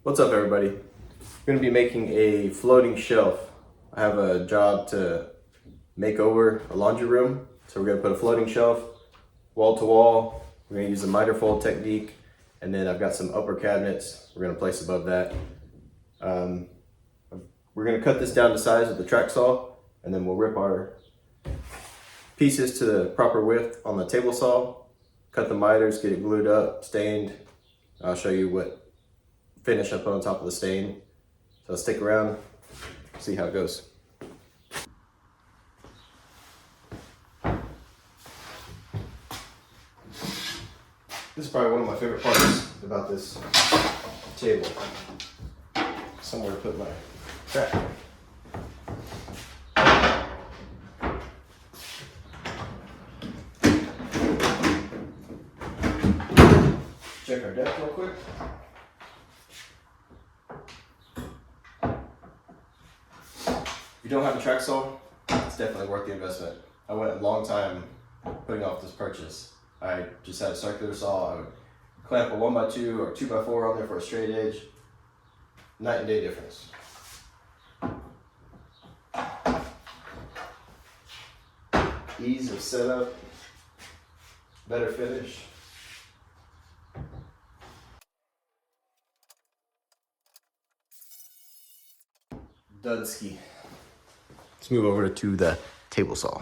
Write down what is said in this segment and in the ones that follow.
What's up, everybody? I'm going to be making a floating shelf. I have a job to make over a laundry room, so we're going to put a floating shelf wall to wall. We're going to use the miter fold technique, and then I've got some upper cabinets we're going to place above that. We're going to cut this down to size with the track saw, and then we'll rip our pieces to the proper width on the table saw, cut the miters, get it glued up, stained. I'll show you what finish I put on top of the stain. So stick around, see how it goes. This is probably one of my favorite parts about this table. Somewhere to put my track. Check our depth real quick. If you don't have a track saw, it's definitely worth the investment. I went a long time putting off this purchase. I just had a circular saw. I would clamp a 1x2 or 2x4 on there for a straight edge. Night and day difference. Ease of setup, better finish. Dunsky. Let's move over to the table saw.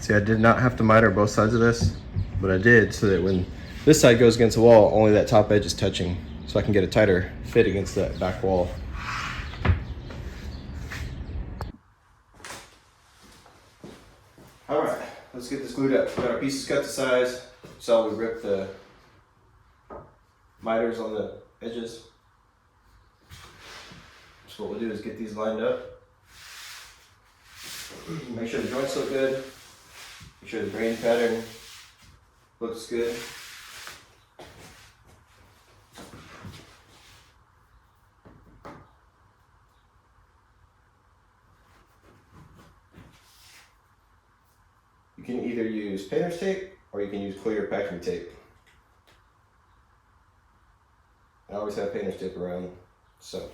See, I did not have to miter both sides of this, but I did so that when this side goes against the wall, only that top edge is touching, so I can get a tighter fit against that back wall. All right, let's get this glued up. We got our pieces cut to size. So we ripped the miters on the edges. So what we'll do is get these lined up. Make sure the joints look good. Make sure the grain pattern looks good. You can either use painter's tape or you can use clear packing tape. I always have painter's tape around, so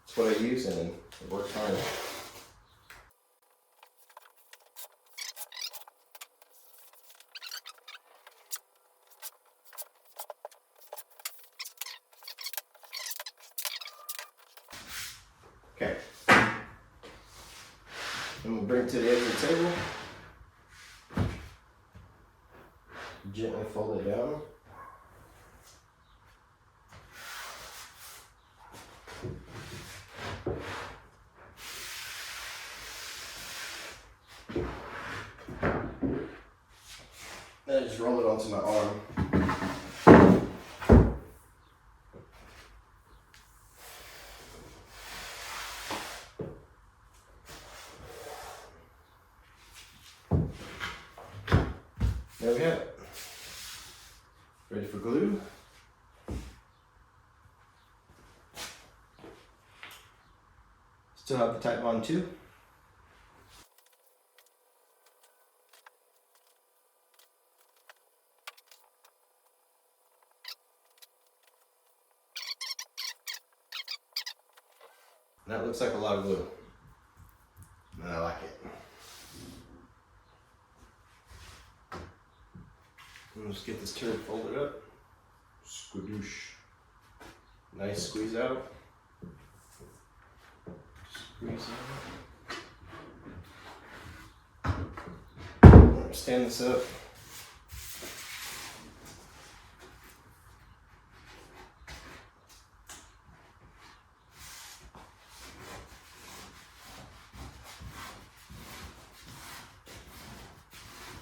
that's what I use and it works fine. Okay, then we'll bring it to the edge of the table. Gently fold it down. Then I just roll it onto my arm. There we have it. Ready for glue. Still have the Type on too. That looks like a lot of glue, and I like it. Let's get this turd folded up. Squidoosh. Nice squeeze out. Squeeze out. Stand this up.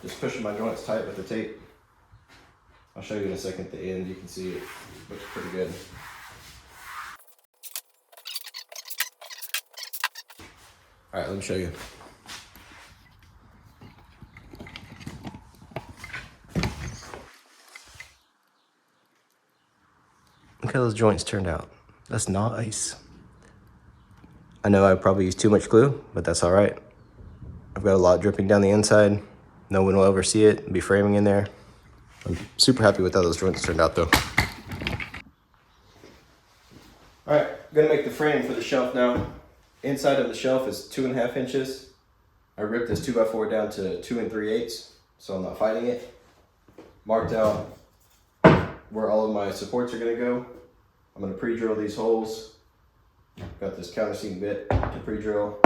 Just pushing my joints tight with the tape. I'll show you in a second at the end. You can see it looks pretty good. All right, let me show you. Look how those joints turned out. That's nice. I know I probably used too much glue, but that's all right. I've got a lot dripping down the inside. No one will ever see it. It'll be framing in there. I'm super happy with how those joints turned out though. All right, gonna make the frame for the shelf now. Inside of the shelf is 2.5 inches. I ripped this 2x4 down to 2 3/8, so I'm not fighting it. Marked out where all of my supports are gonna go. I'm gonna pre-drill these holes. Got this countersink bit to pre-drill.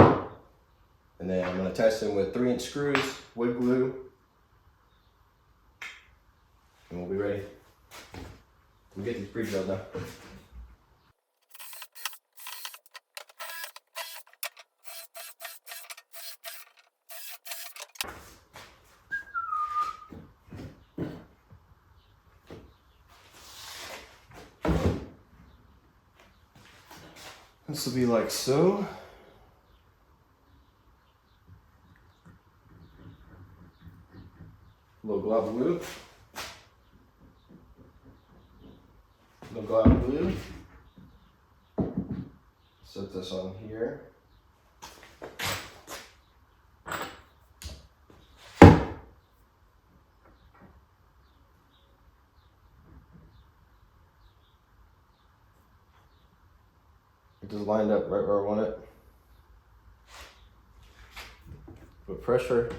And then I'm gonna attach them with 3-inch screws, wood glue, and we'll be ready. We'll get these pre-drilled now. This will be like so. A little glob glue. A little glob glue. Set this on here. It just lined up right where I want it. Put pressure.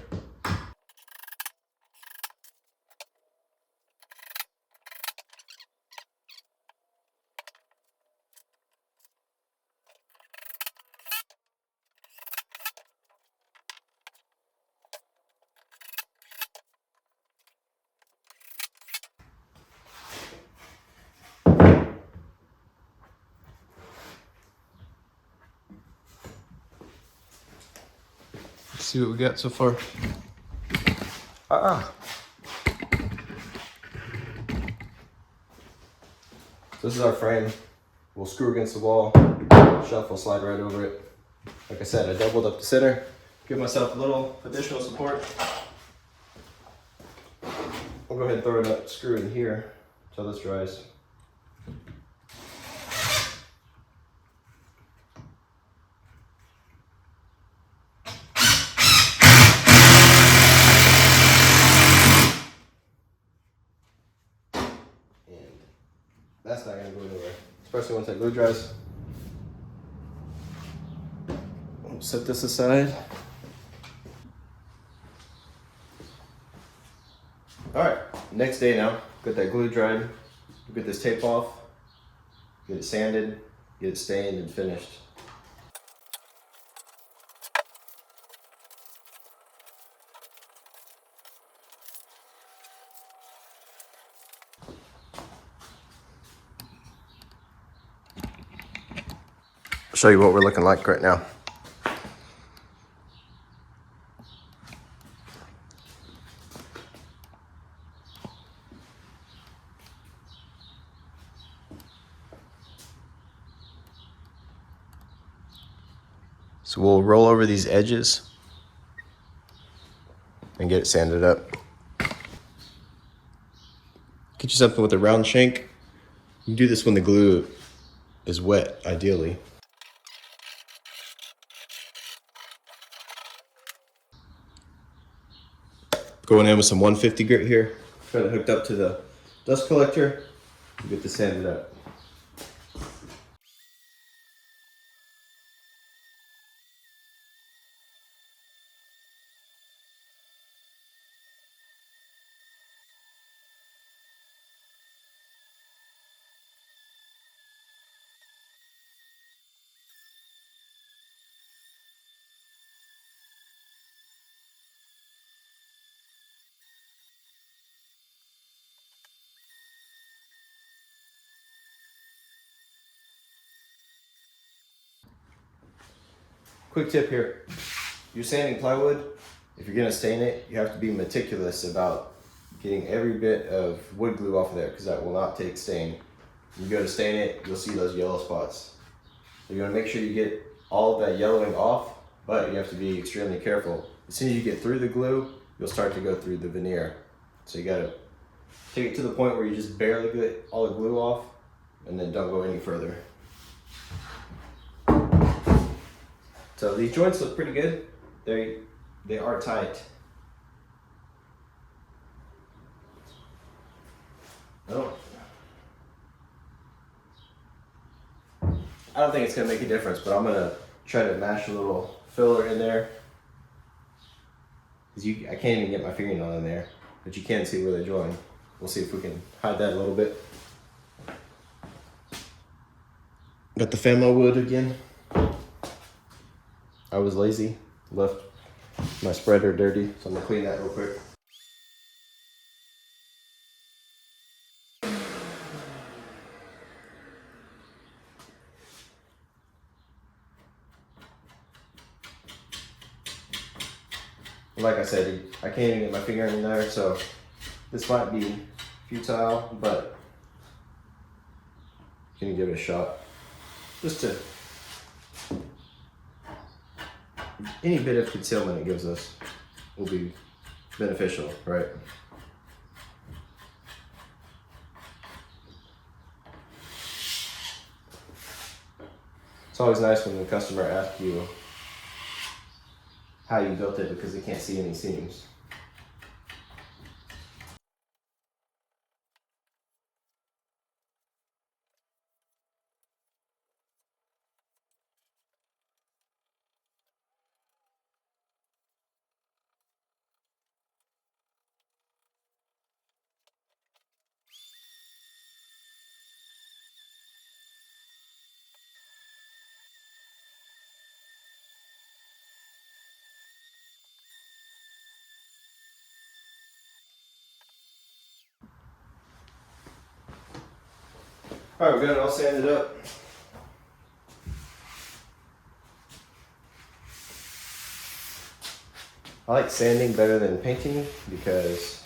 Let's see what we got so far. This is our frame. We'll screw against the wall. Shelf will slide right over it. Like I said, I doubled up the center. Give myself a little additional support. I'll go ahead and throw it up, screw it in here until this dries. That's not gonna go anywhere, especially once that glue dries. We'll set this aside. All right, next day now, get that glue dried, we'll get this tape off, get it sanded, get it stained and finished. I'll show you what we're looking like right now. So we'll roll over these edges and get it sanded up. Get you something with a round shank. You do this when the glue is wet, ideally. Going in with some 150 grit here. Got it hooked up to the dust collector. Get this sanded up. Quick tip here. You're sanding plywood, If you're gonna stain it, you have to be meticulous about getting every bit of wood glue off of there, because that will not take stain. When you go to stain it, you'll see those yellow spots. So you wanna make sure you get all of that yellowing off, but you have to be extremely careful. As soon as you get through the glue, you'll start to go through the veneer. So you gotta take it to the point where you just barely get all the glue off, and then don't go any further. So these joints look pretty good. They are tight. I don't think it's gonna make a difference, but I'm gonna try to mash a little filler in there. Cause I can't even get my fingernail in there, but you can see where they join. We'll see if we can hide that a little bit. Got the Famo wood again. I was lazy, left my spreader dirty, so I'm gonna clean that real quick. Like I said, I can't even get my finger in there, so this might be futile, but can you give it a shot? Just to, any bit of concealment it gives us will be beneficial, right? It's always nice when the customer asks you how you built it because they can't see any seams. All right, we got it all sanded up. I like sanding better than painting because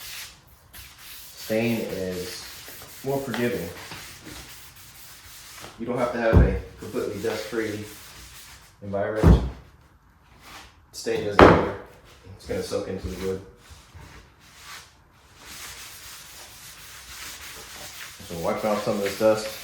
stain is more forgiving. You don't have to have a completely dust-free environment. Stain doesn't matter. It's going to soak into the wood. So wipe off some of this dust.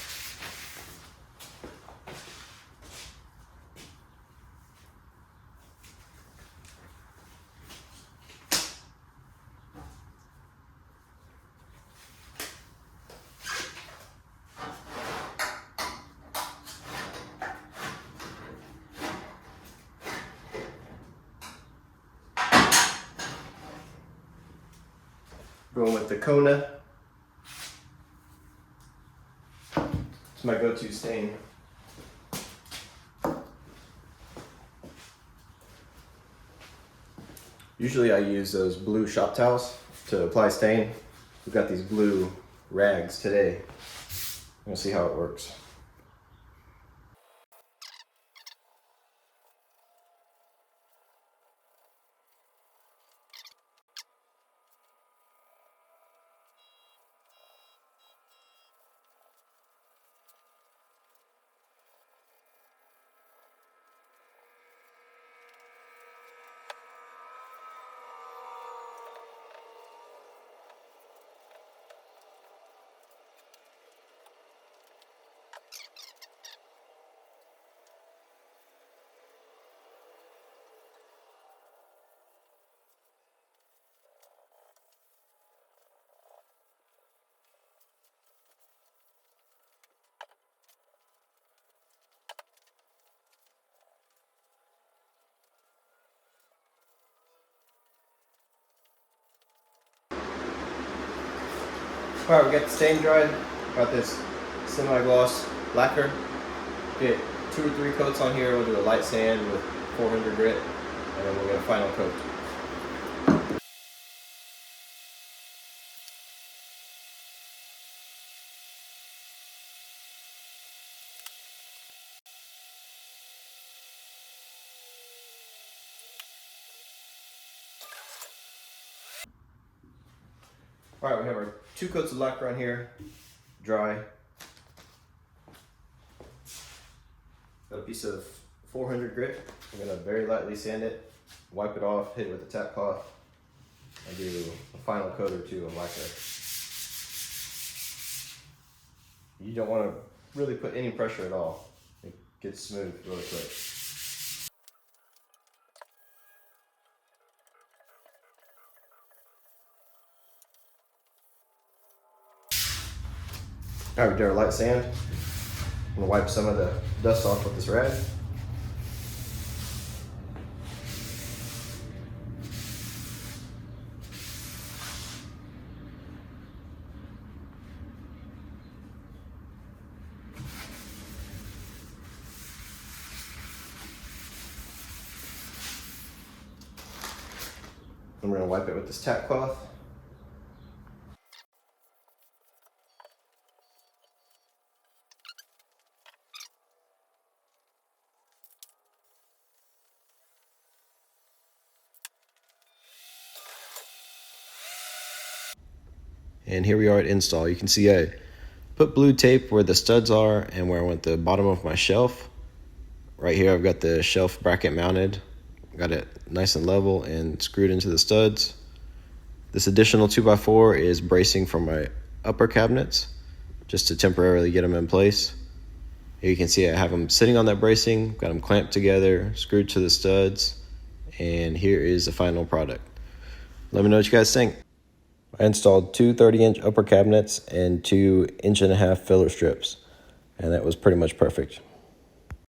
Going with the Kona. It's my go-to stain. Usually I use those blue shop towels to apply stain. We've got these blue rags today. I'm gonna see how it works. All right, we got the stain dried. Got this semi-gloss lacquer. Get 2 or 3 coats on here. We'll do a light sand with 400 grit, and then we'll get a final coat. All right, we have our 2 coats of lacquer on here, dry. Got a piece of 400 grit. I'm gonna very lightly sand it, wipe it off, hit it with a tap cloth, and do a final coat or 2 of lacquer. You don't want to really put any pressure at all. It gets smooth really quick. All right, we did our light sand. I'm gonna wipe some of the dust off with this rag. I'm gonna wipe it with this tap cloth. And here we are at install. You can see I put blue tape where the studs are and where I want the bottom of my shelf. Right here I've got the shelf bracket mounted. Got it nice and level and screwed into the studs. This additional 2x4 is bracing for my upper cabinets, just to temporarily get them in place. Here you can see I have them sitting on that bracing, got them clamped together, screwed to the studs, and here is the final product. Let me know what you guys think. I installed 2 30-inch upper cabinets and 2 1.5-inch filler strips, and that was pretty much perfect.